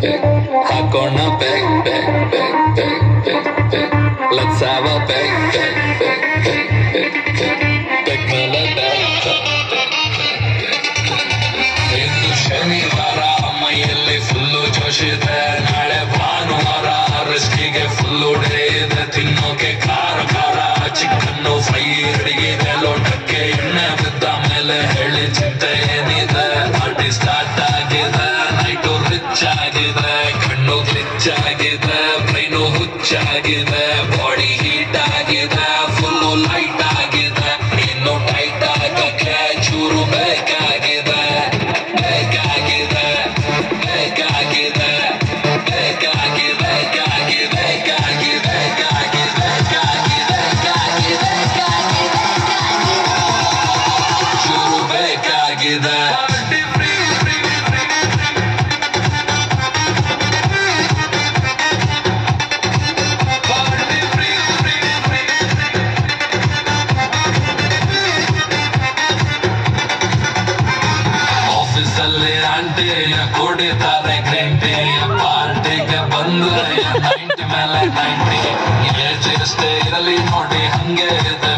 ಹಾಕೋಣ bag bag bag bag bag bag let's have a bag bag bag bag bag bag ಮೇಲೆ bag. ಇಂದು ಶನಿವಾರ ಮೈಯಲ್ಲಿ full ಜೋಶಿದೆ, ನಾಳೆ ಭಾನುವಾರ ರೆಸ್ಟಿಗೆ ಫುಲ್ಲು ಡೇ ಇದೆ. ತಿನ್ನೋಕೆ ಖಾರ ಖಾರ ಚಿಕನ್ನು ಫ್ರೈ ಅಡಿಗಿದೆ, ಲೋಟಕ್ಕೆ ಎಣ್ಣೆ ಬಿದ್ದ ಮೇಲೆ ಹೇಳಿ ಚಿಂತೆ ಏನಿದೆ. ಪಾರ್ಟಿ ಸ್ಟಾರ್ಟ್ ಆಗಿದೆ, ನೈಟು ರಿಚ್ ಆಗಿದೆ, ಕಣ್ಣು ಗ್ಲಿಚ್ ಆಗಿದೆ, ಬ್ರೈನು ಹುಚ್ಚಾಗಿದೆ, ಬಾಡಿ ಹೀಟ್ ಆಗಿದೆ, ಫುಲ್ಲು ಲೈಟ್ ಆಗಿದೆ. ಇನ್ನು ಟೈಟ್ ಆಗಕ್ಕೆ ಚೂರು ಬೇಕಾಗಿದೆ ಬೇಕಾಗಿದೆ ಬೇಕಾಗಿದೆ ಬೇಕಾಗಿದೆ ಬೇಕಾಗಿದೆ ಬೇಕಾಗಿದೆ ಚೂರು ಬೇಕಾಗಿದೆ. ಆಫೀಸಲ್ಲಿ ಆಂಟಿಯ ಕುಡಿತಾರೆ ಗ್ರೀನ್ ಟೀ, ಪಾರ್ಟಿಗೆ ಬಂದ್ರೆ 90 ಮೇಲೆ 90. ಏಜ್ ಎಷ್ಟೇ ಇರಲಿ ನೋಡಿ ಹಂಗೆ ಇದೆ